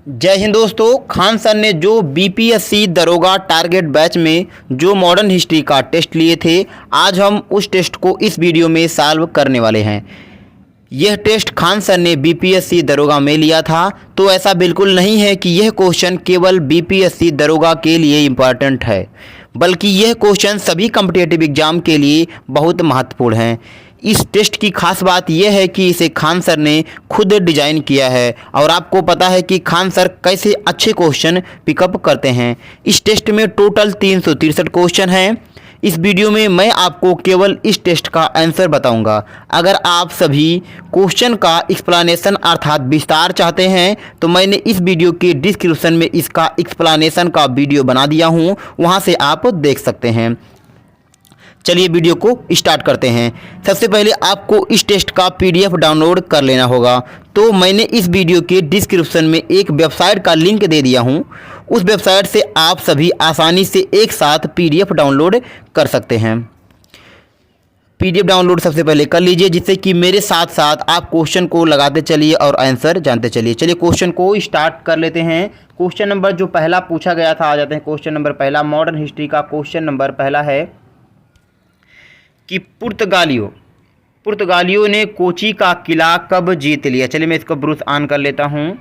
जय हिंद दोस्तों। खान सर ने जो बीपीएससी दरोगा टारगेट बैच में जो मॉडर्न हिस्ट्री का टेस्ट लिए थे, आज हम उस टेस्ट को इस वीडियो में सॉल्व करने वाले हैं। यह टेस्ट खान सर ने बीपीएससी दरोगा में लिया था, तो ऐसा बिल्कुल नहीं है कि यह क्वेश्चन केवल बीपीएससी दरोगा के लिए इम्पॉर्टेंट है, बल्कि यह क्वेश्चन सभी कॉम्पिटिटिव एग्जाम के लिए बहुत महत्वपूर्ण है। इस टेस्ट की खास बात यह है कि इसे खान सर ने खुद डिजाइन किया है और आपको पता है कि खान सर कैसे अच्छे क्वेश्चन पिकअप करते हैं। इस टेस्ट में टोटल 363 क्वेश्चन हैं। इस वीडियो में मैं आपको केवल इस टेस्ट का आंसर बताऊंगा। अगर आप सभी क्वेश्चन का एक्सप्लेनेशन अर्थात विस्तार चाहते हैं तो मैंने इस वीडियो के डिस्क्रिप्शन में इसका एक्सप्लेनेशन का वीडियो बना दिया हूं, वहां से आप देख सकते हैं। चलिए वीडियो को स्टार्ट करते हैं। सबसे पहले आपको इस टेस्ट का पीडीएफ डाउनलोड कर लेना होगा। तो मैंने इस वीडियो के डिस्क्रिप्शन में एक वेबसाइट का लिंक दे दिया हूं। उस वेबसाइट से आप सभी आसानी से एक साथ पीडीएफ डाउनलोड कर सकते हैं। पीडीएफ डाउनलोड सबसे पहले कर लीजिए, जिससे कि मेरे साथ साथ आप क्वेश्चन को लगाते चलिए और आंसर जानते चलिए। चलिए क्वेश्चन को स्टार्ट कर लेते हैं। क्वेश्चन नंबर जो पहला पूछा गया था, आ जाते हैं क्वेश्चन नंबर पहला। मॉडर्न हिस्ट्री का क्वेश्चन नंबर पहला है कि पुर्तगालियों ने कोची का किला कब जीत लिया। चलिए मैं इसको ब्रूस ऑन कर लेता हूँ।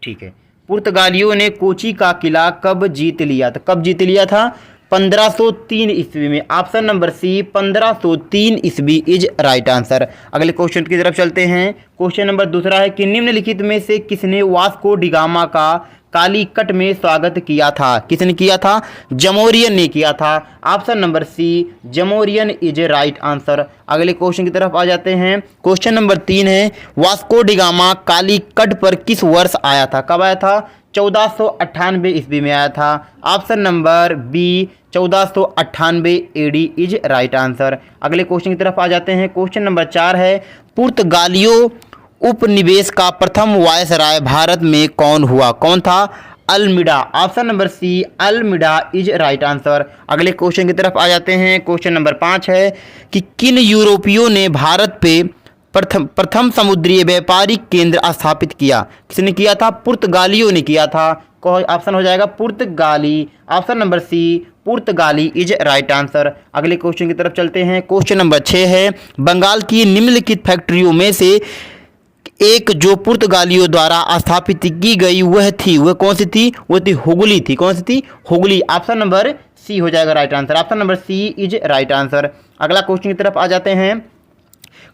ठीक है, पुर्तगालियों ने कोची का किला कब जीत लिया था। कब जीत लिया था? 1503 ईस्वी में। ऑप्शन नंबर सी 1503 ईस्वी इज राइट आंसर। अगले क्वेश्चन की तरफ चलते हैं। क्वेश्चन नंबर दूसरा है कि निम्नलिखित में से किसने वास्को डिगामा का कालीकट में स्वागत किया था। किसने किया था? जमोरियन ने किया था। Option number C Zamorin is right answer. अगले क्वेश्चन की तरफ आ जाते हैं। क्वेश्चन नंबर 3 है, वास्को डिगामा कालीकट पर किस वर्ष आया था। कब आया था? 1498 ईस्वी में आया था। Option number B 1498 AD is right answer. अगले क्वेश्चन की तरफ आ जाते हैं। क्वेश्चन नंबर 4 है, पुर्तगालियों उपनिवेश का प्रथम वायसराय भारत में कौन हुआ। कौन था? Almeida. Option number C Almeida is right answer. अगले क्वेश्चन की तरफ आ जाते हैं। क्वेश्चन नंबर 5 है कि किन यूरोपियों ने भारत पे प्रथम समुद्री व्यापारिक केंद्र स्थापित किया। किसने किया था? पुर्तगालियों ने किया था। ऑप्शन हो जाएगा पुर्तगाली। ऑप्शन नंबर सी पुर्तगाली इज राइट आंसर। अगले क्वेश्चन की तरफ चलते हैं। क्वेश्चन नंबर 6 है, बंगाल की निम्नलिखित फैक्ट्रियों में से एक जो पुर्तगालियों द्वारा स्थापित की गई वह कौन सी थी? वो थी हुगली थी। कौन सी थी? हुगली। ऑप्शन नंबर सी हो जाएगा right answer. Option number C is right answer. अगला क्वेश्चन की तरफ आ जाते हैं।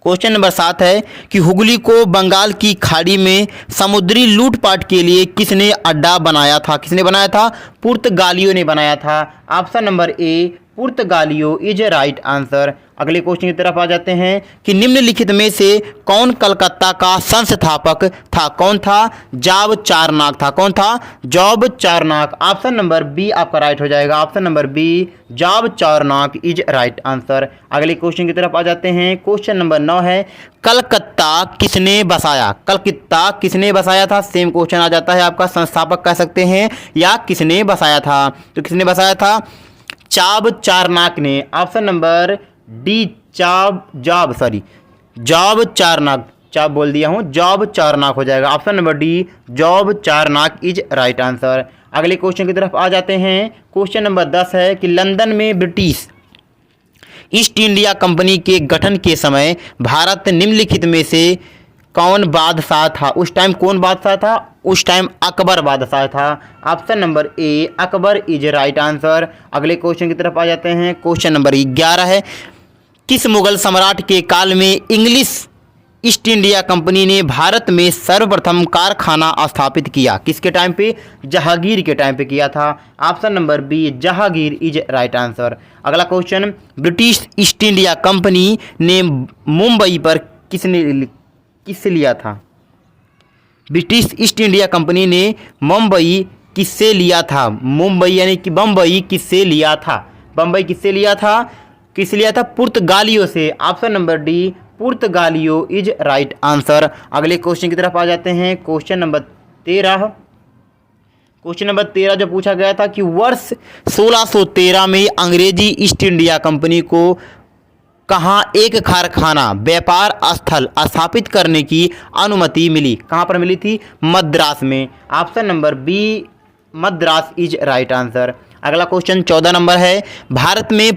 क्वेश्चन नंबर 7 है कि हुगली को बंगाल की खाड़ी में समुद्री लूटपाट के लिए किसने अड्डा बनाया था। किसने बनाया था? पुर्तगालियों ने बनाया था। ऑप्शन नंबर ए पुर्तगालियों इज राइट आंसर। अगले क्वेश्चन की तरफ आ जाते हैं कि निम्नलिखित में से कौन कलकत्ता का संस्थापक था। कौन था? जॉब चारनाक था। कौन था? Job Charnock. Option number B आपका राइट हो जाएगा। Option number B Job Charnock is right answer. अगले क्वेश्चन की तरफ आ जाते हैं। क्वेश्चन नंबर 9 है, कलकत्ता किसने बसाया। कलकत्ता किसने बसाया था? सेम क्वेश्चन आ जाता है आपका, संस्थापक कह सकते हैं या किसने बसाया था। तो किसने बसाया था? जॉब चारनाक ने। ऑप्शन नंबर डी जॉब चारनाक, चाप बोल दिया हूं, जॉब चारनाक हो जाएगा। Option number D job Charnock is right answer. अगले क्वेश्चन की तरफ आ जाते हैं। क्वेश्चन नंबर 10 है कि लंदन में ब्रिटिश ईस्ट इंडिया कंपनी के गठन के समय भारत निम्नलिखित में से कौन बादशाह था। उस टाइम कौन बादशाह था? उस टाइम अकबर बादशाह था। Option number A Akbar is right answer. अगले क्वेश्चन की तरफ आ जाते हैं। क्वेश्चन नंबर 11 है, किस मुगल सम्राट के काल में इंग्लिश ईस्ट इंडिया कंपनी ने भारत में सर्वप्रथम कारखाना स्थापित किया। किसके टाइम पे? जहांगीर के टाइम पे किया था। Option number B Jahangir is right answer. अगला question, British East India Company ने मुंबई पर किससे लिया था। ब्रिटिश ईस्ट इंडिया कंपनी ने मुंबई किससे लिया था। मुंबई यानी कि बम्बई किससे लिया था। बम्बई किससे लिया था? किस लिया था? पुर्तगालियों से। ऑप्शन नंबर डी पुर्तगालियों इज राइट आंसर। अगले क्वेश्चन की तरफ आ जाते हैं। क्वेश्चन नंबर 13 जो पूछा गया था कि वर्ष 1613 में अंग्रेजी ईस्ट इंडिया कंपनी को कहाँ एक कारखाना व्यापार स्थल स्थापित करने की अनुमति मिली? कहाँ पर मिली थी? मद्रास में। Option number B Madras is right answer. अगला क्वेश्चन 14 नंबर है, भारत में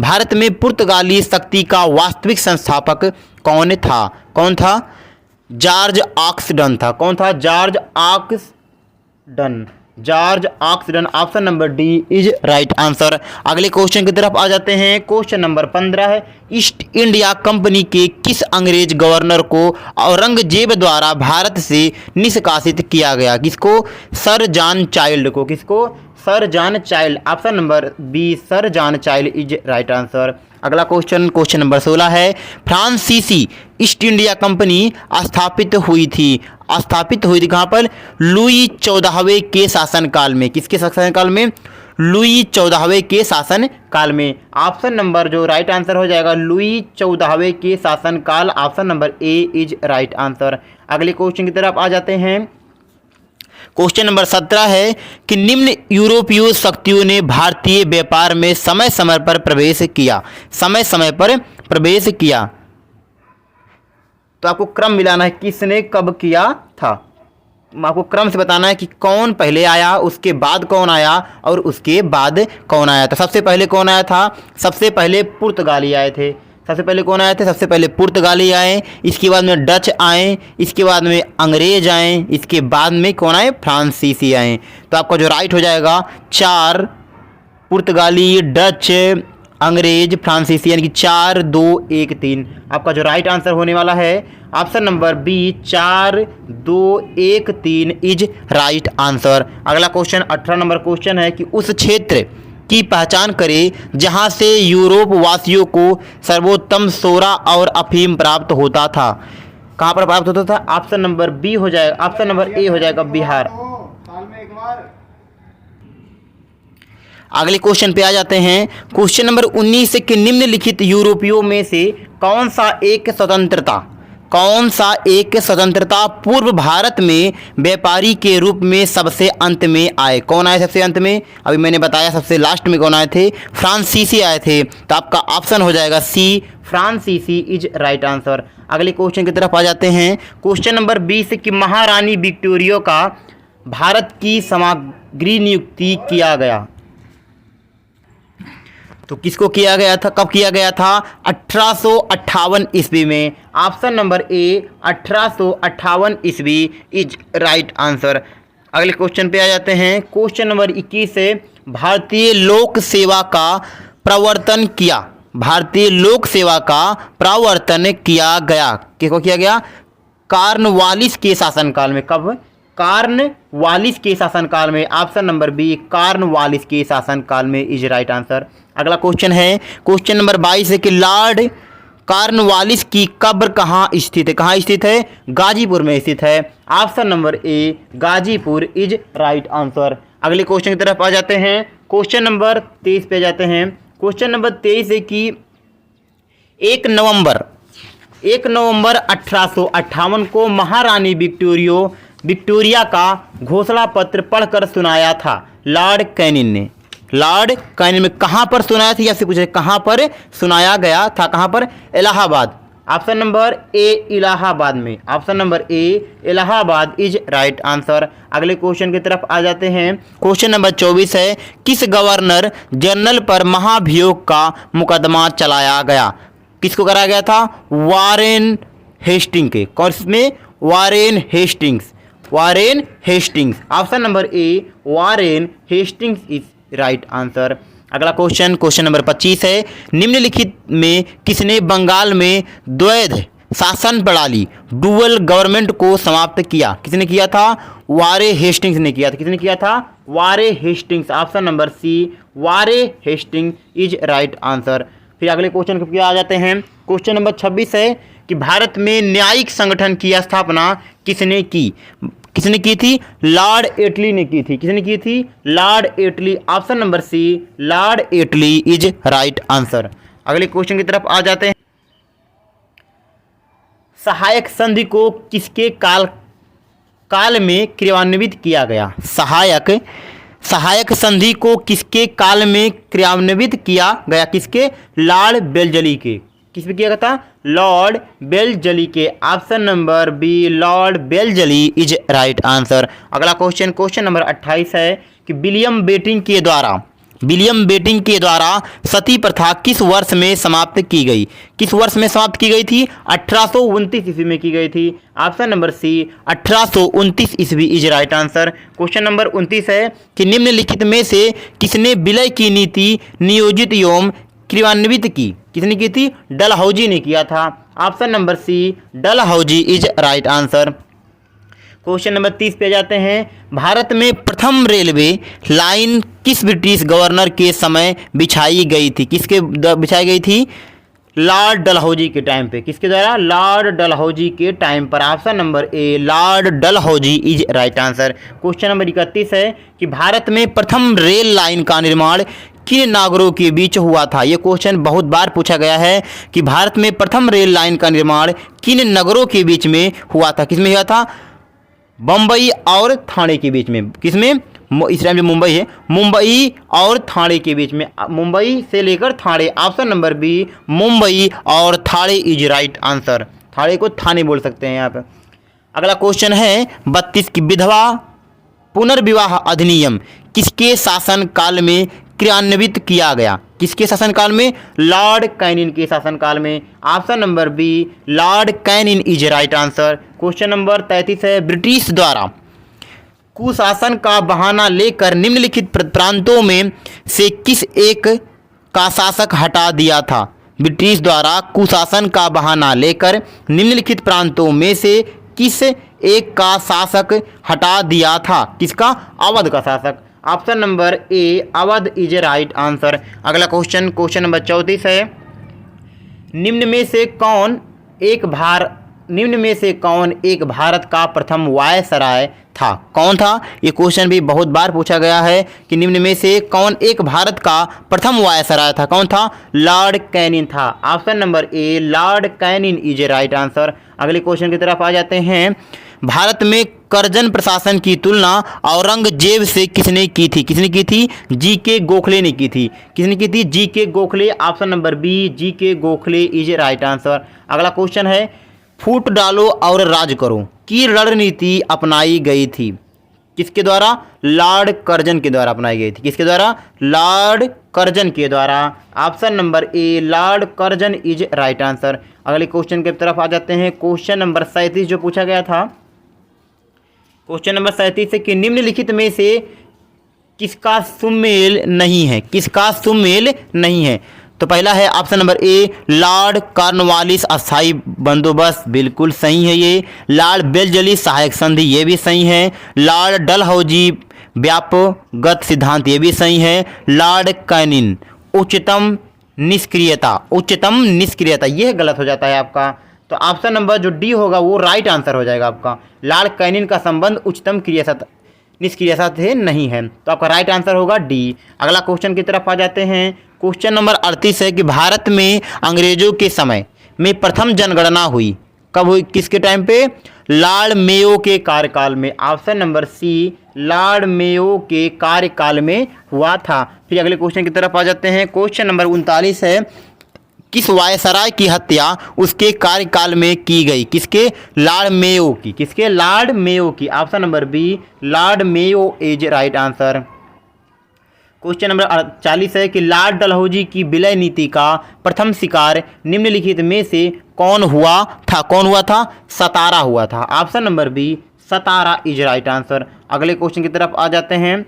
भारत में पुर्तगाली शक्ति का वास्तविक संस्थापक कौन था? कौन था? जॉर्ज ऑक्सडन था। कौन था? George Oxenden. Option number D is right answer. अगले क्वेश्चन की तरफ आ जाते हैं। क्वेश्चन नंबर 15 है, ईस्ट इंडिया कंपनी के किस अंग्रेज गवर्नर को औरंगजेब द्वारा भारत से निष्कासित किया गया? किसको? सर जॉन चाइल्ड को। किसको? Sir John Child. Option number B sir John Child is right answer. अगला क्वेश्चन नंबर 16 है, फ्रांसीसी ईस्ट इंडिया कंपनी स्थापित हुई थी कहाँ पर? लुई 14वें के शासनकाल में। किसके शासनकाल में? लुई 14वें के शासनकाल में। ऑप्शन नंबर जो राइट आंसर हो जाएगा लुई 14वें के शासनकाल। Option number A is right answer. अगले क्वेश्चन की तरफ आ जाते हैं। क्वेश्चन नंबर 17 है कि निम्न यूरोपीय शक्तियों ने भारतीय व्यापार में समय समय पर प्रवेश किया। तो आपको क्रम मिलाना है, किसने कब किया था। आपको क्रम से बताना है कि कौन पहले आया, उसके बाद कौन आया और उसके बाद कौन आया था। सबसे पहले कौन आया था? सबसे पहले पुर्तगाली आए थे। सबसे पहले कौन आए थे? सबसे पहले पुर्तगाली आए, इसके बाद में डच आए, इसके बाद में अंग्रेज आए, इसके बाद में कौन आए? फ्रांसीसी आए। तो आपका जो राइट हो जाएगा 4, पुर्तगाली, डच, अंग्रेज, फ्रांसीसी, यानी कि 4 2 1 3। आपका जो राइट आंसर होने वाला है option number B 4 2 1 3 is right answer. अगला क्वेश्चन 18 नंबर क्वेश्चन है कि उस क्षेत्र की पहचान करें जहां से यूरोप वासियों को सर्वोत्तम सोरा और अफीम प्राप्त होता था। कहां पर प्राप्त होता था? ऑप्शन नंबर बी हो जाएगा, ऑप्शन नंबर ए हो जाएगा बिहार। अगले क्वेश्चन पे आ जाते हैं। क्वेश्चन नंबर 19 के निम्नलिखित यूरोपियों में से कौन सा एक स्वतंत्रता पूर्व भारत में व्यापारी के रूप में सबसे अंत में आए? कौन आए सबसे अंत में? अभी मैंने बताया सबसे लास्ट में कौन आए थे? फ्रांसीसी आए थे। तो आपका ऑप्शन हो जाएगा सी फ्रांसीसी इज राइट आंसर। अगले क्वेश्चन की तरफ आ जाते हैं। क्वेश्चन नंबर 20 कि महारानी विक्टोरिया का भारत की सामग्री नियुक्ति किया गया। तो किसको किया गया था? कब किया गया था? 1858 ईस्वी में। ऑप्शन नंबर ए 1858 ईस्वी इज राइट आंसर। अगले क्वेश्चन पे आ जाते हैं। क्वेश्चन नंबर 21 से भारतीय लोक सेवा का प्रवर्तन किया गया। किसको किया गया? कॉर्नवालिस के शासनकाल में। कब? कॉर्नवालिस के शासनकाल में। ऑप्शन नंबर बी कॉर्नवालिस के शासनकाल में इज राइट आंसर। अगला क्वेश्चन है क्वेश्चन नंबर 22 है कि लॉर्ड कॉर्नवालिस की कब्र कहाँ स्थित है? कहाँ स्थित है? गाजीपुर में स्थित है। Option number A Ghazipur is right answer. अगले क्वेश्चन की तरफ आ जाते हैं। क्वेश्चन नंबर 23 पे जाते हैं। क्वेश्चन नंबर 23 है कि 1 नवंबर 1858 को महारानी विक्टोरिया का घोषणा पत्र पढ़कर सुनाया था लॉर्ड कैनिन ने। लॉर्ड कैनिन में कहाँ पर सुनाया था? आपसे पूछे कहाँ पर सुनाया गया था? कहाँ पर? Allahabad. Option number A Allahabad में। Option number A Allahabad is right answer. अगले क्वेश्चन की तरफ आ जाते हैं। क्वेश्चन नंबर 24 है किस गवर्नर जनरल पर महाभियोग का मुकदमा चलाया गया? किसको कराया गया था? वारेन हेस्टिंग्स के। कौन में? Warren Hastings. Option number A Warren Hastings is right answer. अगला क्वेश्चन नंबर 25 है निम्नलिखित में किसने बंगाल में द्वैध शासन प्रणाली डुअल गवर्नमेंट को समाप्त किया? किसने किया था? वारे हेस्टिंग्स ने किया था। किसने किया था? वारे हेस्टिंग्स। ऑप्शन नंबर सी वारे हेस्टिंग्स इज राइट आंसर। फिर अगले क्वेश्चन पे आ जाते हैं। क्वेश्चन नंबर 26 है कि भारत में न्यायिक संगठन की स्थापना किसने की? किसने की थी? लॉर्ड एटली ने की थी। किसने की थी? Lord Attlee. Option number C Lord Attlee is right answer. अगले क्वेश्चन की तरफ आ जाते हैं। सहायक संधि को किसके काल में क्रियान्वित किया गया? सहायक सहायक संधि को किसके काल में क्रियान्वित किया गया? किसके? लॉर्ड बेलजली के। किस पे किया गया था? लॉर्ड बेलजली के। Option number B lord Wellesley is right answer. अगला क्वेश्चन नंबर 28 है कि विलियम बेंटिंक के द्वारा सती प्रथा किस वर्ष में समाप्त की गई? किस वर्ष में समाप्त की गई थी? 1829 ईस्वी में की गई थी। ऑप्शन नंबर सी 1829 ईस्वी is right answer. Question number 29 है कि निम्नलिखित में से किसने विलय की नीति नियोजित एवं क्रियान्वित की? किसने की थी? डलहौजी ने किया था। Option number C Dalhousie is right answer. Question number 30 पे जाते हैं। भारत में प्रथम रेलवे लाइन किस ब्रिटिश गवर्नर के समय बिछाई गई थी? किसके बिछाई गई थी? लॉर्ड डलहौजी के टाइम पे। किसके द्वारा? लॉर्ड डलहौजी के टाइम पर। Option number A Lord Dalhousie is right answer. Question number 31 है कि भारत में प्रथम रेल लाइन का निर्माण किन नगरों के बीच हुआ था? ये क्वेश्चन बहुत बार पूछा गया है कि भारत में प्रथम रेल लाइन का निर्माण किन नगरों के बीच में हुआ था? किसमें हुआ था? बम्बई और थाने के बीच में। किसमें? इस टाइम जो मुंबई है, मुंबई और थाने के बीच में। मुंबई से लेकर थाने। ऑप्शन नंबर बी मुंबई और थाने इज राइट आंसर। थाने को थाने बोल सकते हैं यहाँ पे। अगला क्वेश्चन है 32 की विधवा पुनर्विवाह अधिनियम किसके शासन काल में क्रियान्वित किया गया? किसके शासनकाल में? लॉर्ड कैनिन के शासनकाल में। Option number B Lord Canning is right answer. Question number 33 है ब्रिटिश द्वारा कुशासन का बहाना लेकर निम्नलिखित प्रांतों में से किस एक का शासक हटा दिया था? ब्रिटिश द्वारा कुशासन का बहाना लेकर निम्नलिखित प्रांतों में से किस एक का शासक हटा दिया था? किसका? अवध का शासक। Option number A Awadh is right answer. अगला क्वेश्चन नंबर 34 है निम्न में से कौन एक भारत का प्रथम वायसराय था? कौन था? ये क्वेश्चन भी बहुत बार पूछा गया है कि निम्न में से कौन एक भारत का प्रथम वायसराय था? कौन था? लॉर्ड कैनिन था। Option number A Lord Canning is right answer. अगले क्वेश्चन की तरफ आ जाते हैं। भारत में कर्जन प्रशासन की तुलना औरंगजेब से किसने की थी? किसने की थी? जी.के. गोखले ने की थी। किसने की थी? G K. Gokhale. Option number B G K. Gokhale is right answer. अगला क्वेश्चन है फूट डालो और राज करो की रणनीति अपनाई गई थी? किसके द्वारा? लॉर्ड कर्जन के द्वारा अपनाई गई थी। किसके द्वारा? लॉर्ड कर्जन के द्वारा। Option number A Lord Curzon is right answer. अगले क्वेश्चन की तरफ आ जाते हैं। क्वेश्चन नंबर 37 जो पूछा गया था, क्वेश्चन नंबर 37 है कि निम्नलिखित में से किसका सुमेल नहीं है? किसका सुमेल नहीं है? तो पहला है option number A Lord Cornwallis अस्थाई बंदोबस्त, बिल्कुल सही है ये। लॉर्ड बेलजली सहायक संधि, ये भी सही है। लॉर्ड डलहौजी व्यापगत सिद्धांत, ये भी सही है। लॉर्ड कैनिन उच्चतम निष्क्रियता, यह गलत हो जाता है आपका। तो ऑप्शन नंबर जो डी होगा वो राइट आंसर हो जाएगा आपका। लॉर्ड कैनिन का संबंध उच्चतम निष्क्रियता से नहीं है, तो आपका राइट आंसर होगा डी। अगला क्वेश्चन की तरफ आ जाते हैं। क्वेश्चन नंबर 38 है कि भारत में अंग्रेजों के समय में प्रथम जनगणना हुई कब हुई? किसके टाइम पे? लॉर्ड मेयो के कार्यकाल में। Option number C Lord Mayo के कार्यकाल में हुआ था। फिर अगले क्वेश्चन की तरफ आ जाते हैं। क्वेश्चन नंबर 39 है किस वायसराय की हत्या उसके कार्यकाल में की गई? किसके? लॉर्ड मेयो की। किसके? लॉर्ड मेयो की। Option number B Lord Mayo is right answer. Question number 40 है कि लॉर्ड डलहौजी की विलय नीति का प्रथम शिकार निम्नलिखित में से कौन हुआ था? कौन हुआ था? सतारा हुआ था। Option number B Satara is right answer. अगले क्वेश्चन की तरफ आ जाते हैं।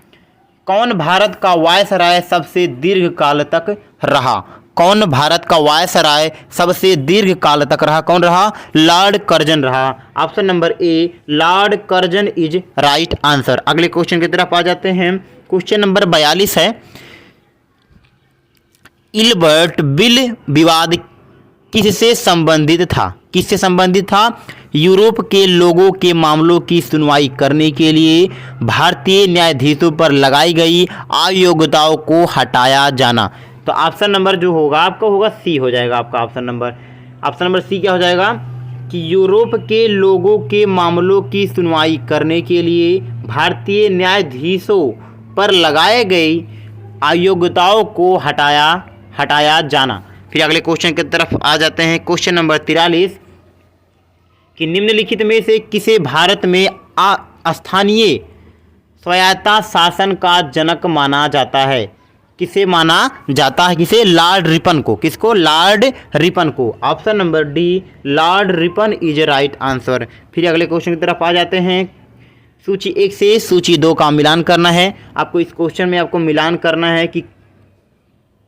कौन भारत का वायसराय सबसे दीर्घ काल तक रहा? कौन भारत का वायसराय सबसे दीर्घ काल तक रहा? कौन रहा? लॉर्ड कर्जन रहा। Option number A Lord Curzon is right answer. अगले क्वेश्चन की तरफ आ जाते हैं। क्वेश्चन नंबर 42 है इल्बर्ट बिल विवाद किससे संबंधित था? किससे संबंधित था? यूरोप के लोगों के मामलों की सुनवाई करने के लिए भारतीय न्यायाधीशों पर लगाई गई अयोग्यताओं को हटाया जाना। तो ऑप्शन नंबर जो होगा आपका होगा सी हो जाएगा आपका। ऑप्शन नंबर सी क्या हो जाएगा कि यूरोप के लोगों के मामलों की सुनवाई करने के लिए भारतीय न्यायाधीशों पर लगाए गई अयोग्यताओं को हटाया जाना। फिर अगले क्वेश्चन की तरफ आ जाते हैं। क्वेश्चन नंबर 43 कि निम्नलिखित में से किसे भारत में स्थानीय स्वायत्ता शासन का जनक माना जाता है? किसे माना जाता है? किसे? लॉर्ड रिपन को। किसको? लॉर्ड रिपन को। Option number D, Lord Ripon is right answer. फिर अगले क्वेश्चन की तरफ आ जाते हैं। सूची 1 से सूची 2 का मिलान करना है। आपको इस क्वेश्चन में आपको मिलान करना है कि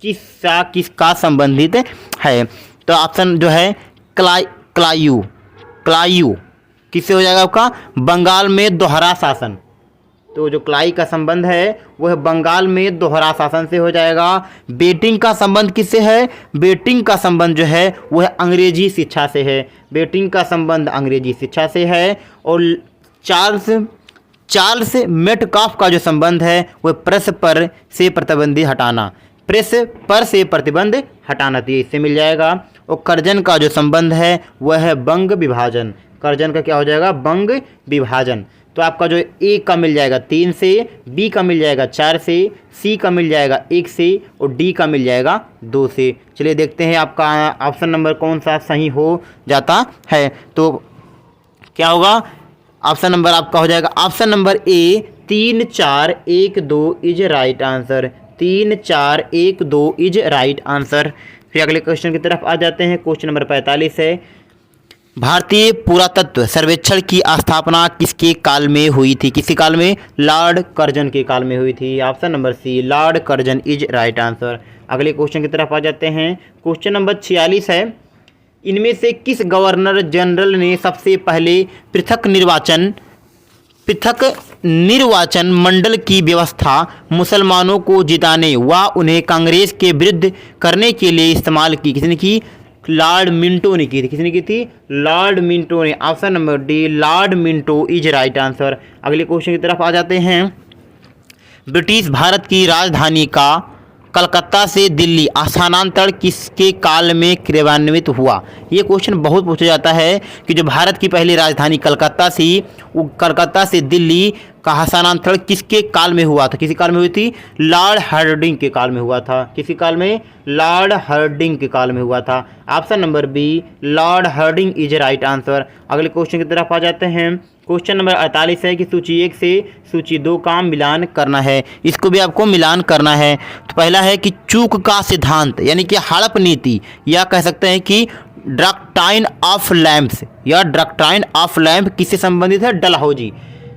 किसका संबंधित है। तो ऑप्शन जो है क्लायू किससे हो जाएगा आपका? बंगाल में दोहरा शासन। तो जो क्लाई का संबंध है वह बंगाल में दोहरा शासन से हो जाएगा। बेटिंग का संबंध किससे है? बेटिंग का संबंध जो है वह अंग्रेजी शिक्षा से है। बेटिंग का संबंध अंग्रेजी शिक्षा से है। और चार्ल्स मेटकाफ का जो संबंध है वह प्रेस पर से प्रतिबंध हटाना। प्रेस पर से प्रतिबंध हटाना, तो इससे मिल जाएगा। और कर्जन का जो संबंध है वह है बंग विभाजन। कर्जन का क्या हो जाएगा? बंग विभाजन। तो आपका जो ए का मिल जाएगा 3 से, बी का मिल जाएगा 4 से, सी का मिल जाएगा 1 से और डी का मिल जाएगा 2 से। चलिए देखते हैं आपका ऑप्शन नंबर कौन सा सही हो जाता है। तो क्या होगा? ऑप्शन नंबर आपका हो जाएगा option number A 3 4 1 2 is right answer. 3 4 1 2 is right answer. फिर अगले क्वेश्चन की तरफ आ जाते हैं। क्वेश्चन नंबर 45 है, भारतीय पुरातत्व सर्वेक्षण की स्थापना किसके काल में हुई थी? किसी काल में? लॉर्ड कर्जन के काल में हुई थी। Option number C, Lord Curzon is right answer. अगले क्वेश्चन की तरफ आ जाते हैं। क्वेश्चन नंबर 46 है, इनमें से किस गवर्नर जनरल ने सबसे पहले पृथक निर्वाचन मंडल की व्यवस्था मुसलमानों को जिताने व उन्हें कांग्रेस के विरुद्ध करने के लिए इस्तेमाल की? किसने की? लॉर्ड मिंटो ने की थी। किसने की थी? लॉर्ड मिंटो ने। Option number D, Lord Minto is right answer. अगले क्वेश्चन की तरफ आ जाते हैं। ब्रिटिश भारत की राजधानी का कलकत्ता से दिल्ली स्थानांतरण किसके काल में क्रियान्वित हुआ? ये क्वेश्चन बहुत पूछा जाता है कि जो भारत की पहली राजधानी कलकत्ता थी, वो कलकत्ता से दिल्ली का स्थानांतरण किसके काल में हुआ था? किसी काल में हुई थी? लॉर्ड हार्डिंग के काल में हुआ था। किसी काल में? लॉर्ड हार्डिंग के काल में हुआ था। Option number B, Lord Hardinge is right answer. अगले क्वेश्चन की तरफ आ जाते हैं। क्वेश्चन नंबर 48 है कि सूची 1 से सूची 2 का मिलान करना है। इसको भी आपको मिलान करना है। तो पहला है कि चूक का सिद्धांत यानी कि हड़प नीति, या कह सकते हैं कि डॉक्ट्राइन ऑफ लैम्प्स या डॉक्ट्राइन ऑफ लैम्प किससे संबंधित है? डलहौजी।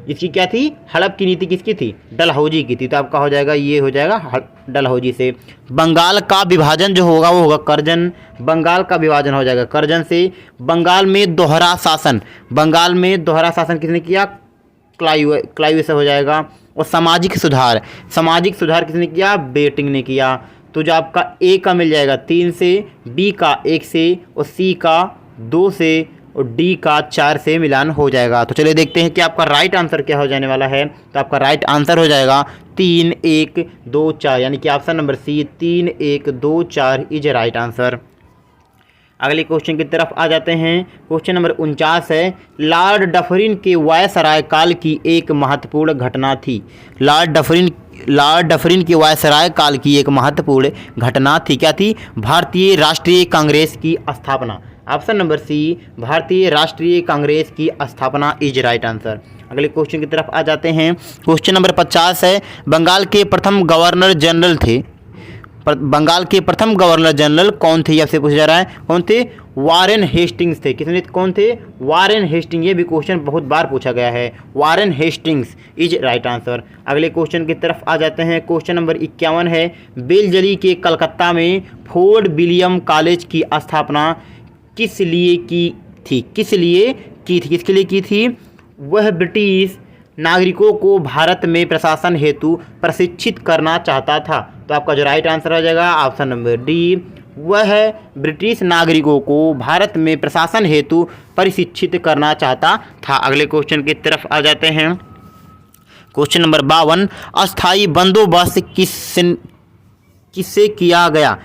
इसकी क्या थी? हड़प की नीति किसकी थी? डलहौजी की थी। तो आपका हो जाएगा, ये हो जाएगा डलहौजी से। बंगाल का विभाजन जो होगा वो होगा कर्जन। बंगाल का विभाजन हो जाएगा कर्जन से। बंगाल में दोहरा शासन, बंगाल में दोहरा शासन किसने किया? क्लाइव से हो जाएगा। और सामाजिक सुधार किसने किया? बेटिंग ने किया। तो जो आपका ए का मिल जाएगा 3 से, बी का 1 से और सी का 2 से और डी का 4 से मिलान हो जाएगा। तो चलिए देखते हैं कि आपका राइट आंसर क्या हो जाने वाला है। तो आपका राइट आंसर हो जाएगा 3 1 2 4, यानी कि option number C 3 1 2 4 is right answer. अगले क्वेश्चन की तरफ आ जाते हैं। क्वेश्चन नंबर 49 है, लॉर्ड डफरिन के वायसराय काल की एक महत्वपूर्ण घटना थी। लॉर्ड डफरिन के वायसराय काल की एक महत्वपूर्ण घटना थी। क्या थी? भारतीय राष्ट्रीय कांग्रेस की स्थापना। ऑप्शन नंबर सी, भारतीय राष्ट्रीय कांग्रेस की स्थापना इज राइट आंसर। अगले क्वेश्चन की तरफ आ जाते हैं। क्वेश्चन नंबर 50 है, बंगाल के प्रथम गवर्नर जनरल थे। बंगाल के प्रथम गवर्नर जनरल कौन थे? आपसे पूछा जा रहा है। कौन थे? वारेन हेस्टिंग्स थे। किसने? कौन थे? Warren Hastings. ये भी क्वेश्चन बहुत बार पूछा गया है। Warren Hastings is right answer. अगले क्वेश्चन की तरफ आ जाते हैं। क्वेश्चन नंबर 51 है, बेलजली के कलकत्ता में फोर्ट विलियम कॉलेज की स्थापना किस लिए की थी? किसके लिए की थी? वह ब्रिटिश नागरिकों को भारत में प्रशासन हेतु प्रशिक्षित करना चाहता था। तो आपका जो राइट आंसर हो जाएगा ऑप्शन नंबर डी, वह ब्रिटिश नागरिकों को भारत में प्रशासन हेतु प्रशिक्षित करना चाहता था। अगले क्वेश्चन की तरफ आ जाते हैं। क्वेश्चन नंबर 52, अस्थायी बंदोबस्त किससे किया गया?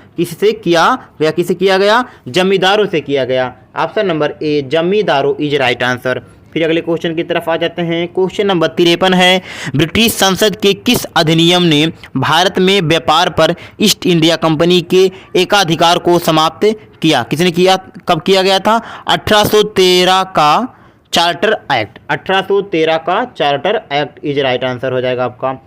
जमींदारों से किया गया। ऑप्शन नंबर ए, जमींदारों इज राइट आंसर। फिर अगले क्वेश्चन की तरफ आ जाते हैं। क्वेश्चन नंबर 53 है, ब्रिटिश संसद के किस अधिनियम ने भारत में व्यापार पर ईस्ट इंडिया कंपनी के एकाधिकार को समाप्त किया? किसने किया, कब किया गया था? 1813 का चार्टर एक्ट। 1813 का charter act is right answer हो जाएगा आपका।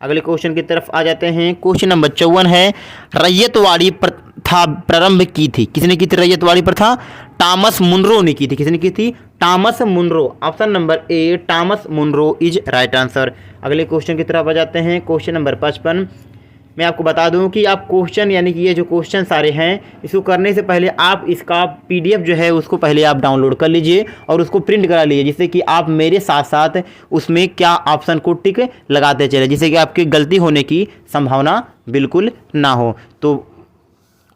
अगले क्वेश्चन की तरफ आ जाते हैं। क्वेश्चन नंबर 54 है, रैयतवाड़ी प्रथा प्रारंभ की थी? किसने की थी रैयतवाड़ी प्रथा? टॉमस मुनरो ने की थी। किसने की थी? Thomas Munro. Option number A Thomas Munro is right answer. अगले क्वेश्चन की तरफ आ जाते हैं। Question number 55। मैं आपको बता दूं कि आप क्वेश्चन यानी कि ये जो क्वेश्चन सारे हैं इसको करने से पहले आप इसका पीडीएफ जो है उसको पहले आप डाउनलोड कर लीजिए और उसको प्रिंट करा लीजिए, जिससे कि आप मेरे साथ साथ उसमें क्या ऑप्शन को टिक लगाते चले, जिससे कि आपकी गलती होने की संभावना बिल्कुल ना हो। तो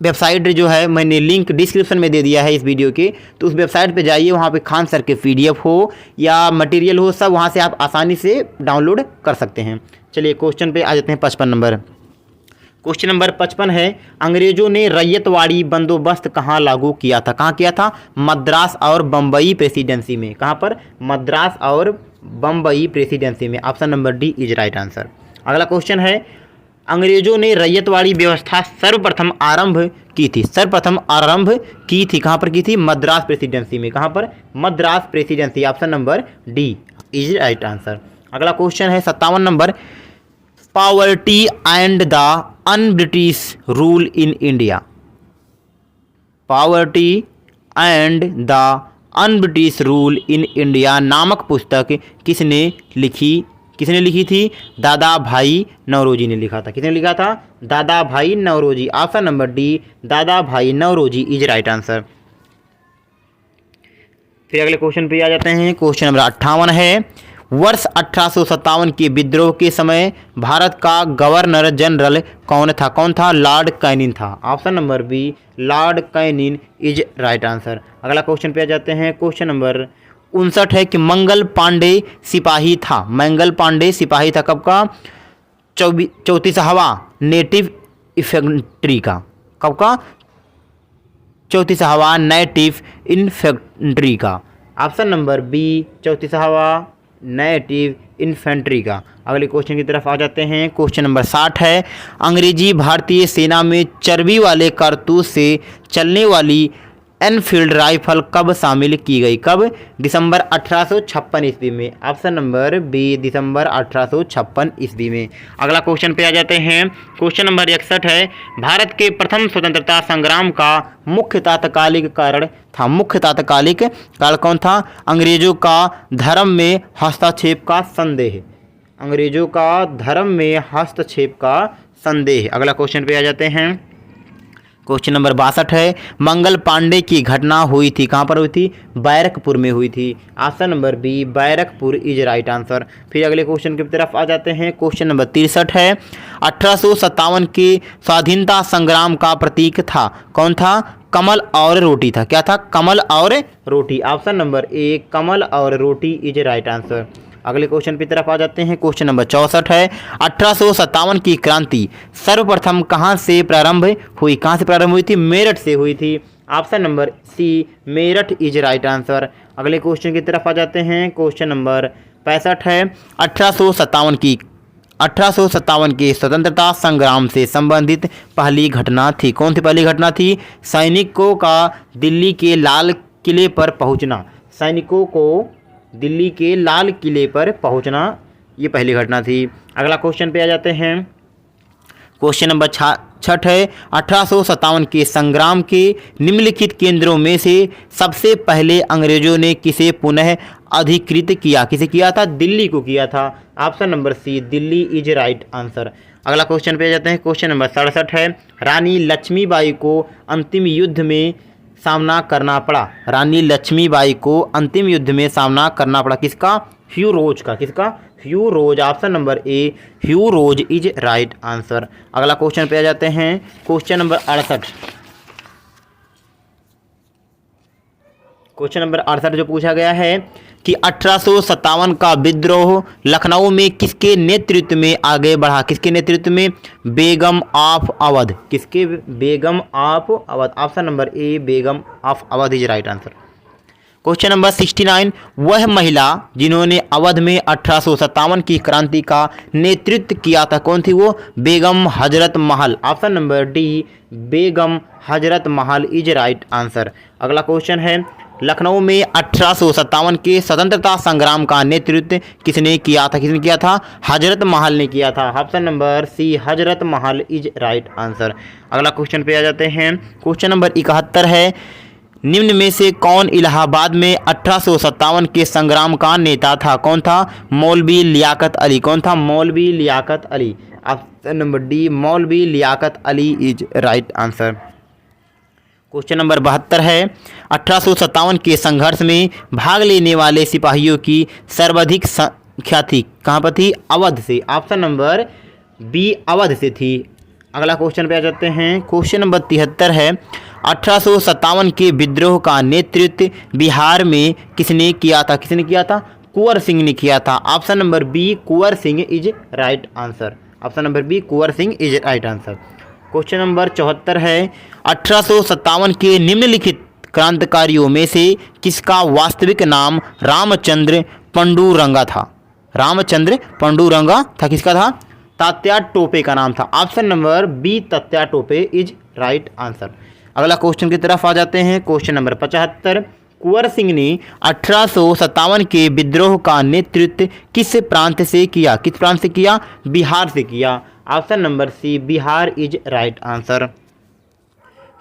वेबसाइट जो है मैंने लिंक डिस्क्रिप्शन में दे दिया है इस वीडियो के, तो उस वेबसाइट पे जाइए, वहाँ पे खान सर के पीडीएफ हो या मटेरियल हो सब वहाँ से आप आसानी से डाउनलोड कर सकते हैं। चलिए क्वेश्चन पे आ जाते हैं। 55 नंबर क्वेश्चन नंबर 55 है, अंग्रेजों ने रैयतवाड़ी बंदोबस्त कहाँ लागू किया था? कहाँ किया था? मद्रास और बम्बई प्रेसिडेंसी में। कहाँ पर? मद्रास और बम्बई प्रेसिडेंसी में। Option number D is right answer. अगला क्वेश्चन है, अंग्रेजों ने रैयतवाड़ी व्यवस्था सर्वप्रथम आरंभ की थी? सर्वप्रथम आरंभ की थी कहाँ पर की थी? मद्रास प्रेसिडेंसी में। कहाँ पर? Madras presidency. Option number D is right answer. अगला क्वेश्चन है 57 number, poverty and the un British rule in India. Poverty and the un British rule in India नामक पुस्तक किसने लिखी थी? दादा भाई नौरोजी ने लिखा था। किसने लिखा था? दादा भाई नौरोजी। ऑप्शन नंबर डी दादा भाई नौरोजी इज राइट आंसर। फिर अगले क्वेश्चन पे आ जाते हैं। क्वेश्चन नंबर 58 है, वर्ष 1857 के विद्रोह के समय भारत का गवर्नर जनरल कौन था? कौन था? लॉर्ड कैनिंग था। Option number B Lord Canning is right answer. अगला क्वेश्चन पे आ जाते हैं। क्वेश्चन नंबर 59 है कि मंगल पांडे सिपाही था? मंगल पांडे सिपाही था कब का? 34वां नेटिव इन्फेंट्री का। कब का? 34वां नेटिव इन्फेंट्री का। ऑप्शन नंबर बी 34वां नेटिव इन्फेंट्री का। अगले क्वेश्चन की तरफ आ जाते हैं। क्वेश्चन नंबर 60 है, अंग्रेजी भारतीय सेना में चर्बी वाले कारतूस से चलने वाली एनफील्ड राइफल कब शामिल की गई? कब? दिसंबर 1856 ईस्वी में। ऑप्शन नंबर बी दिसंबर 1856 ईस्वी में। अगला क्वेश्चन पे आ जाते हैं। क्वेश्चन नंबर 61 है, भारत के प्रथम स्वतंत्रता संग्राम का मुख्य तात्कालिक कारण था? मुख्य तात्कालिक कारण कौन था? अंग्रेजों का धर्म में हस्तक्षेप का संदेह। अंग्रेजों का धर्म में हस्तक्षेप का संदेह। अगला क्वेश्चन पे आ जाते हैं। क्वेश्चन नंबर 62 है, मंगल पांडे की घटना हुई थी कहाँ पर हुई थी? बैरकपुर में हुई थी। Option number B Barrackpore is right answer. फिर अगले क्वेश्चन की तरफ आ जाते हैं। क्वेश्चन नंबर 63 है, 1857 के स्वाधीनता संग्राम का प्रतीक था? कौन था? कमल और रोटी था। क्या था? कमल और रोटी। ऑप्शन नंबर ए कमल और रोटी इज राइट आंसर। अगले क्वेश्चन की तरफ आ जाते हैं। क्वेश्चन नंबर 64 है, 1857 की क्रांति सर्वप्रथम कहाँ से प्रारंभ हुई? कहाँ से प्रारंभ हुई थी? मेरठ से हुई थी। Option number C Meerut is right answer. अगले क्वेश्चन की तरफ आ जाते हैं। क्वेश्चन नंबर 65 है, 1857 के स्वतंत्रता संग्राम से संबंधित पहली घटना थी? कौन सी पहली घटना थी? सैनिकों का दिल्ली के लाल किले पर पहुंचना। सैनिकों को दिल्ली के लाल किले पर पहुंचना, ये पहली घटना थी। अगला क्वेश्चन पे आ जाते हैं। क्वेश्चन नंबर 66 है, 1857 के संग्राम के निम्नलिखित केंद्रों में से सबसे पहले अंग्रेजों ने किसे पुनः अधिकृत किया? किसे किया था? दिल्ली को किया था। Option number C Delhi is right answer. अगला क्वेश्चन पे आ जाते हैं। क्वेश्चन नंबर 67 है, रानी लक्ष्मीबाई को अंतिम युद्ध में सामना करना पड़ा? रानी लक्ष्मीबाई को अंतिम युद्ध में सामना करना पड़ा किसका? ह्यू रोज का। किसका? Hugh Rose. Option number A Hugh Rose is right answer. अगला क्वेश्चन पे आ जाते हैं। Question number 68। क्वेश्चन नंबर 68 जो पूछा गया है कि 1857 का विद्रोह लखनऊ में किसके नेतृत्व में आगे बढ़ा? किसके नेतृत्व में? बेगम ऑफ अवध। किसके? Begum of Awadh. Option number A Begum of Awadh is right answer. Question number 69, वह महिला जिन्होंने अवध में 1857 की क्रांति का नेतृत्व किया था, कौन थी वो? Begum Hazrat Mahal. Option number D, Begum Hazrat Mahal is right answer. अगला क्वेश्चन है, लखनऊ में 1857 के स्वतंत्रता संग्राम का नेतृत्व किसने किया था? किसने किया था? हजरत महल ने किया था। Option number C, Hazrat Mahal is right answer. अगला क्वेश्चन पे आ जाते हैं। क्वेश्चन नंबर 71 है, निम्न में से कौन इलाहाबाद में 1857 के संग्राम का नेता था? कौन था? मौलवी लियाकत अली। कौन था? Maulvi Liyaqat Ali. Option number D, Maulvi Liyaqat Ali is right answer. Question number 72 है, 1857 के संघर्ष में भाग लेने वाले सिपाहियों की सर्वाधिक संख्या थी, कहाँ पर थी? अवध से। ऑप्शन नंबर बी, अवध से थी। अगला क्वेश्चन पे आ जाते हैं। क्वेश्चन नंबर 73 है, 1857 के विद्रोह का नेतृत्व बिहार में किसने किया था? किसने किया था? कुंवर सिंह ने किया था। Option number B, Kunwar Singh is right answer. Option number B, Kunwar Singh is right answer. Question number 74 है, 1857 के निम्नलिखित क्रांतिकारियों में से किसका वास्तविक नाम रामचंद्र पंडुरंगा था? रामचंद्र पंडुरंगा था, किसका था? तात्या टोपे का नाम था। Option number B, Tatya Tope is right answer. अगला क्वेश्चन की तरफ आ जाते हैं। क्वेश्चन नंबर 75, कुंवर सिंह ने 1857 के विद्रोह का नेतृत्व किस प्रांत से किया? किस प्रांत से किया? बिहार से किया। Option number C, Bihar is right answer.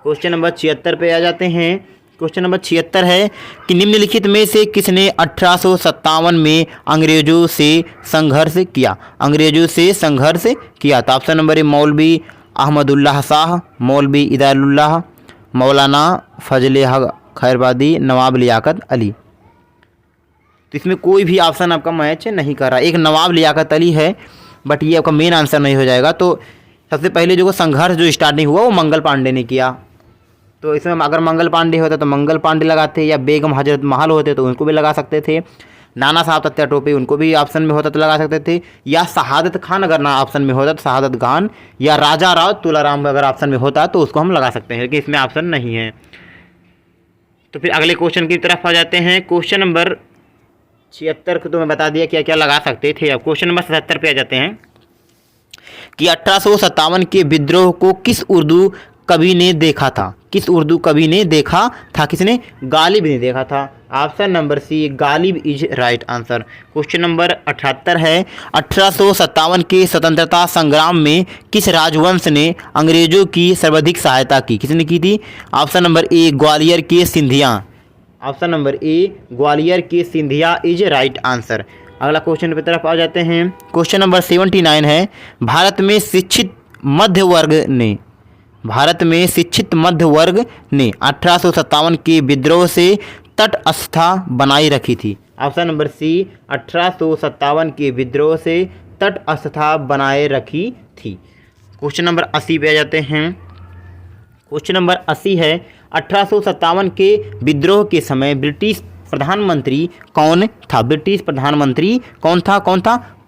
Question number 76 पे आ जाते हैं। क्वेश्चन नंबर 76 है कि निम्नलिखित में से किसने 1857 में अंग्रेजों से संघर्ष किया? अंग्रेजों से संघर्ष किया था। ऑप्शन नंबर ए, मौलवी अहमदुल्लाह शाह, मौलवी इदारुल्लाह, मौलाना फजले हक खैरबादी, नवाब लियाकत अली। तो इसमें कोई भी ऑप्शन आपका मैच नहीं कर रहा। एक नवाब लियाकत अली है, बट ये आपका मेन आंसर नहीं हो जाएगा। तो सबसे पहले जो संघर्ष जो स्टार्टिंग हुआ वो मंगल पांडे ने किया। तो इसमें अगर मंगल पांडे होता तो मंगल पांडे लगाते, या बेगम हजरत महल होते तो उनको भी लगा सकते थे। नाना साहब तात्या टोपे, उनको भी ऑप्शन में होता तो लगा सकते थे। या शहादत खान अगर ना ऑप्शन में होता तो शहादत खान, या राजा राव तुलाराम अगर ऑप्शन में होता तो उसको हम लगा सकते हैं, लेकिन इसमें ऑप्शन नहीं है। तो फिर अगले क्वेश्चन की तरफ आ जाते हैं। क्वेश्चन नंबर 76 को तो मैं बता दिया क्या क्या लगा सकते थे। अब क्वेश्चन नंबर 77 पे आ जाते हैं कि 1857 के विद्रोह को किस उर्दू कवि ने देखा था? किस उर्दू कवि ने देखा था? किसने? गालिब ने देखा था। Option number C, Ghalib is right answer. Question number 78 है, 1857 के स्वतंत्रता संग्राम में किस राजवंश ने अंग्रेजों की सर्वाधिक सहायता की? किसने की थी? ऑप्शन नंबर ए, ग्वालियर के सिंधिया। ऑप्शन नंबर ए, ग्वालियर के सिंधिया इज राइट आंसर। अगला क्वेश्चन की तरफ आ जाते हैं। क्वेश्चन नंबर 79 है, भारत में शिक्षित मध्य वर्ग ने 1857 के विद्रोह से तटस्थता बनाई रखी थी। ऑप्शन नंबर सी, 1857 के विद्रोह से तटस्थता बनाए रखी थी। क्वेश्चन नंबर 80 पे आ जाते हैं। क्वेश्चन नंबर 80 है, 1857 के विद्रोह के समय ब्रिटिश प्रधानमंत्री कौन था? ब्रिटिश प्रधानमंत्री कौन था?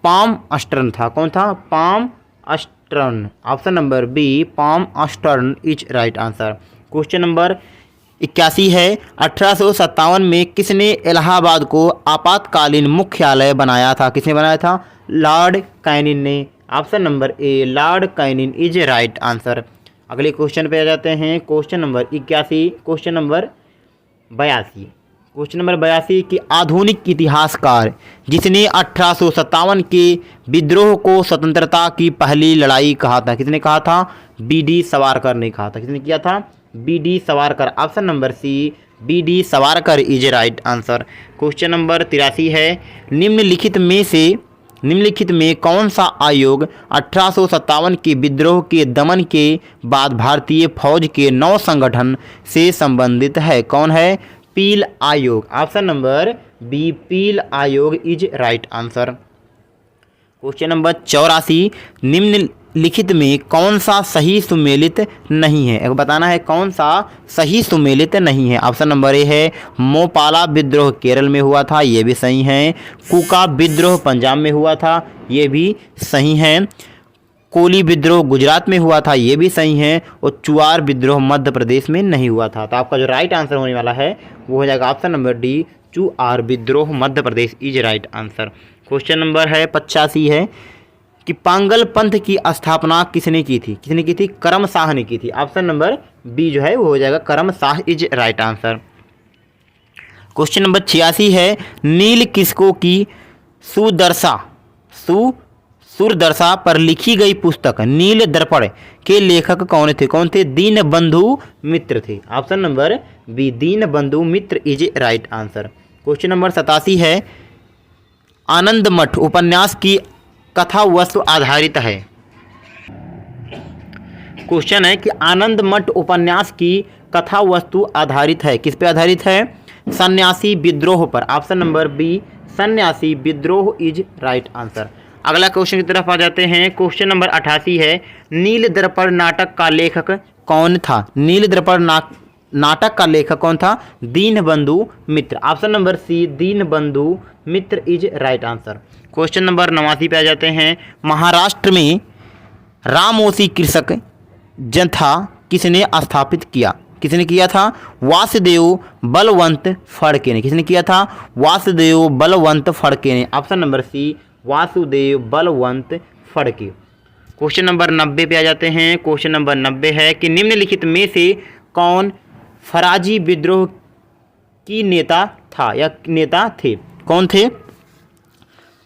पाम अस्टर्न था। कौन था? Palmerston. Option number B, Palmerston is right answer. Question number 81 है, 1857 में किसने इलाहाबाद को आपातकालीन मुख्यालय बनाया था? किसने बनाया था? लॉर्ड कैनिन ने। Option number A, Lord Canning is right answer. अगले क्वेश्चन पे आ जाते हैं। Question number 81, question number 82। Question number 82 कि आधुनिक इतिहासकार जिसने 1857 के विद्रोह को स्वतंत्रता की पहली लड़ाई कहा था? किसने कहा था? बी.डी. सावरकर ने कहा था। किसने किया था? B D. Savarkar. Option number C, B D. Savarkar is right answer. Question number 83 है, निम्नलिखित में कौन सा आयोग 1857 के विद्रोह के दमन के बाद भारतीय फौज के नौ संगठन से संबंधित है? कौन है? पील आयोग। ऑप्शन नंबर बी, पील आयोग is right answer. Question number 84, निम्नलिखित में कौन सा सही सुमेलित नहीं है? बताना है कौन सा सही सुमेलित नहीं है। ऑप्शन नंबर ए है, मोपाला विद्रोह केरल में हुआ था, ये भी सही है। कुका विद्रोह पंजाब में हुआ था, ये भी सही है। कोली विद्रोह गुजरात में हुआ था, ये भी सही है, और चुआर विद्रोह मध्य प्रदेश में नहीं हुआ था। तो आपका जो राइट आंसर होने वाला है वो हो जाएगा ऑप्शन नंबर डी, चुआर विद्रोह Madhya Pradesh is right answer. Question number है 85 है कि पांगल पंथ की स्थापना किसने की थी? किसने की थी? करम शाह ने की थी। ऑप्शन नंबर बी जो है वो हो जाएगा करम Shah is right answer. Question number 86 है नील किसको की सुरदर्शा पर लिखी गई पुस्तक नील दर्पण के लेखक कौन थे? कौन थे? दीन बंधु मित्र थे। Option number B, Deen Bandhu Mitra is right answer. Question number 87 है आनंद मठ उपन्यास की कथा वस्तु आधारित है। क्वेश्चन है कि आनंद मठ उपन्यास की कथा वस्तु आधारित है, किस पे आधारित है? सन्यासी विद्रोह पर। ऑप्शन नंबर बी, सन्यासी विद्रोह इज राइट आंसर। अगला क्वेश्चन की तरफ आ जाते हैं। क्वेश्चन नंबर 88 है नील दर्पण नाटक का लेखक कौन था? नील दर्पण नाटक का लेखक कौन था? दीन बंधु मित्र। Option number C, Deen Bandhu Mitra is right answer. Question number 89 पे आ जाते हैं। महाराष्ट्र में रामोसी कृषक जनता किसने स्थापित किया? किसने किया था? वासुदेव बलवंत फड़के ने। किसने किया था? वासुदेव बलवंत फड़के ने। Option number C, Vasudev Balwant Phadke. Question number 90 पे आ जाते हैं। क्वेश्चन नंबर 90 है कि निम्नलिखित में से कौन फराजी विद्रोह की नेता था या नेता थे? कौन थे?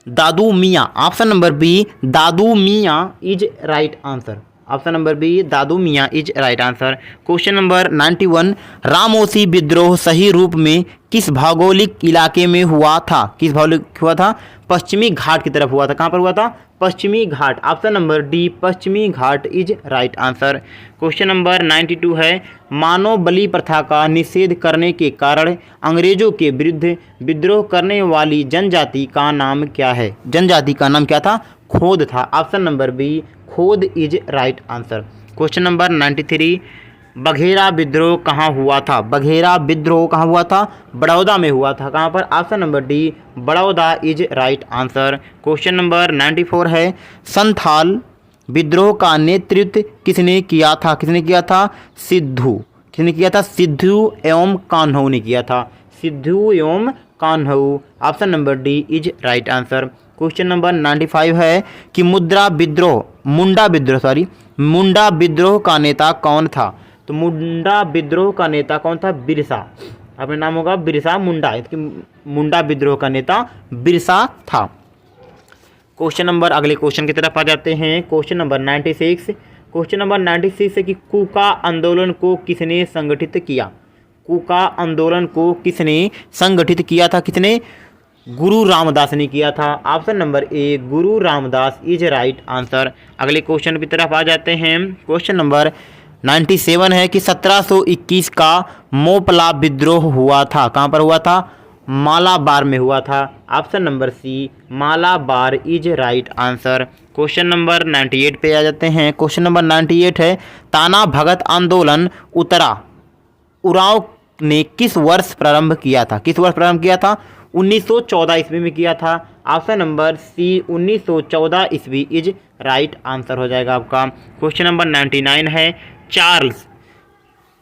दादू मियाँ। Option number B, Dadu Miyan is right answer. Option number B, Dadu Miyan is right answer. Question number 91 Ramosi विद्रोह सही रूप में किस भौगोलिक इलाके में हुआ था? किस भौगोलिक हुआ था? पश्चिमी घाट की तरफ हुआ था। कहाँ पर हुआ था? पश्चिमी घाट। Option number D, Pashchimi Ghat is right answer. Question number 92 है मानव बलि प्रथा का निषेध करने के कारण अंग्रेजों के विरुद्ध विद्रोह करने वाली जनजाति का नाम क्या है? जनजाति का नाम क्या था? खोद था। ऑप्शन नंबर बी, खोद is right answer. Question number 93 बघेरा विद्रोह कहाँ हुआ था? बघेरा विद्रोह कहाँ हुआ था? बड़ौदा में हुआ था। कहाँ पर? Option number D, Baroda is right answer. Question number 94 है संथाल विद्रोह का नेतृत्व किसने किया था? किसने किया था? सिद्धू। किसने किया था? सिद्धू एवं कान्हू ने किया था। सिद्धू एवं Kanhu. Option number D is right answer. Question number 95 है कि मुंडा विद्रोह का नेता कौन था? तो मुंडा विद्रोह का नेता कौन था? बिरसा। अपने नाम होगा बिरसा मुंडा। इसकी मुंडा विद्रोह का नेता बिरसा था। क्वेश्चन नंबर अगले क्वेश्चन की तरफ आ जाते हैं। Question number 96। क्वेश्चन नंबर 96 है कि कूका आंदोलन को किसने संगठित किया? कूका आंदोलन को किसने संगठित किया था? किसने? गुरु रामदास ने किया था। Option number A, Guru Ramdas is right answer. अगले क्वेश्चन की तरफ आ जाते हैं। क्वेश्चन नंबर 97 है कि 1721 का मोपला विद्रोह हुआ था। कहाँ पर हुआ था? मालाबार में हुआ था। Option number C, Malabar is right answer. Question number 98 पे आ जाते हैं। क्वेश्चन नंबर 98 है ताना भगत आंदोलन उरांव ने किस वर्ष प्रारंभ किया था? किस वर्ष प्रारंभ किया था? 1914 ईस्वी में किया था। ऑप्शन नंबर सी, 1914 ईस्वी इज राइट आंसर हो जाएगा आपका। क्वेश्चन नंबर 99 है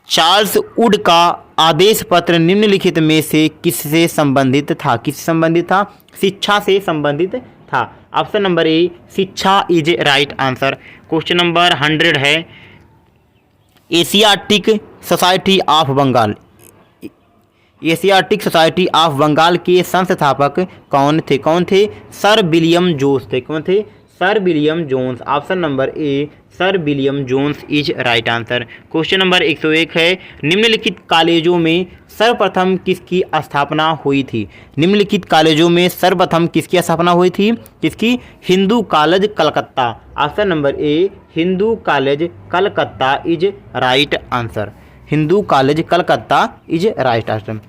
चार्ल्स वुड का आदेश पत्र निम्नलिखित में से किससे संबंधित था? किससे संबंधित था? शिक्षा से संबंधित था। Option number A, shiksha is right answer. Question number 100 है Asiatic society of Bengal. Asiatic society of Bengal के संस्थापक कौन थे? कौन थे? सर विलियम जोन्स थे। कौन थे? Sir William Jones. Option number A, sir William Jones is right answer. Question number 101 है निम्नलिखित कॉलेजों में सर्वप्रथम किसकी स्थापना हुई थी? निम्नलिखित कॉलेजों में सर्वप्रथम किसकी स्थापना हुई थी? किसकी? Hindu college Calcutta. Option number A, Hindu college Calcutta is right answer. Hindu college Calcutta is right answer.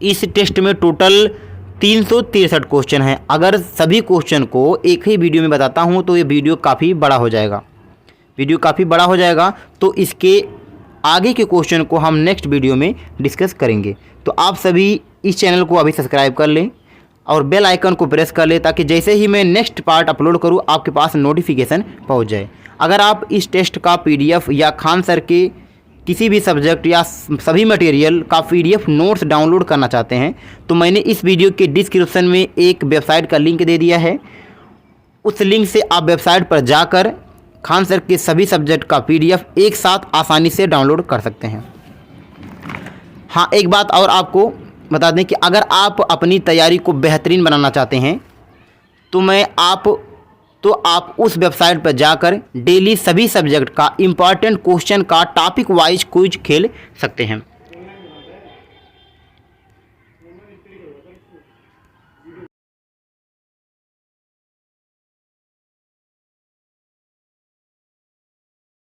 इस टेस्ट में टोटल 363 क्वेश्चन हैं। अगर सभी क्वेश्चन को एक ही वीडियो में बताता हूं तो ये वीडियो काफ़ी बड़ा हो जाएगा। तो इसके आगे के क्वेश्चन को हम नेक्स्ट वीडियो में डिस्कस करेंगे। तो आप सभी इस चैनल को अभी सब्सक्राइब कर लें और बेल आइकन को प्रेस कर ले ताकि जैसे ही मैं नेक्स्ट पार्ट अपलोड करूँ आपके पास नोटिफिकेशन पहुंच जाए। अगर आप इस टेस्ट का पीडीएफ या खान सर के किसी भी सब्जेक्ट या सभी मटेरियल का पीडीएफ नोट्स डाउनलोड करना चाहते हैं तो मैंने इस वीडियो के डिस्क्रिप्शन में एक वेबसाइट का लिंक दे दिया है। उस लिंक से आप वेबसाइट पर जाकर खान सर के सभी सब्जेक्ट का पीडीएफ एक साथ आसानी से डाउनलोड कर सकते हैं। हाँ, एक बात और आपको बता दें कि अगर आप अपनी तैयारी को बेहतरीन बनाना चाहते हैं तो आप उस वेबसाइट पर जाकर डेली सभी सब्जेक्ट का इम्पॉर्टेंट क्वेश्चन का टॉपिक वाइज क्विज खेल सकते हैं।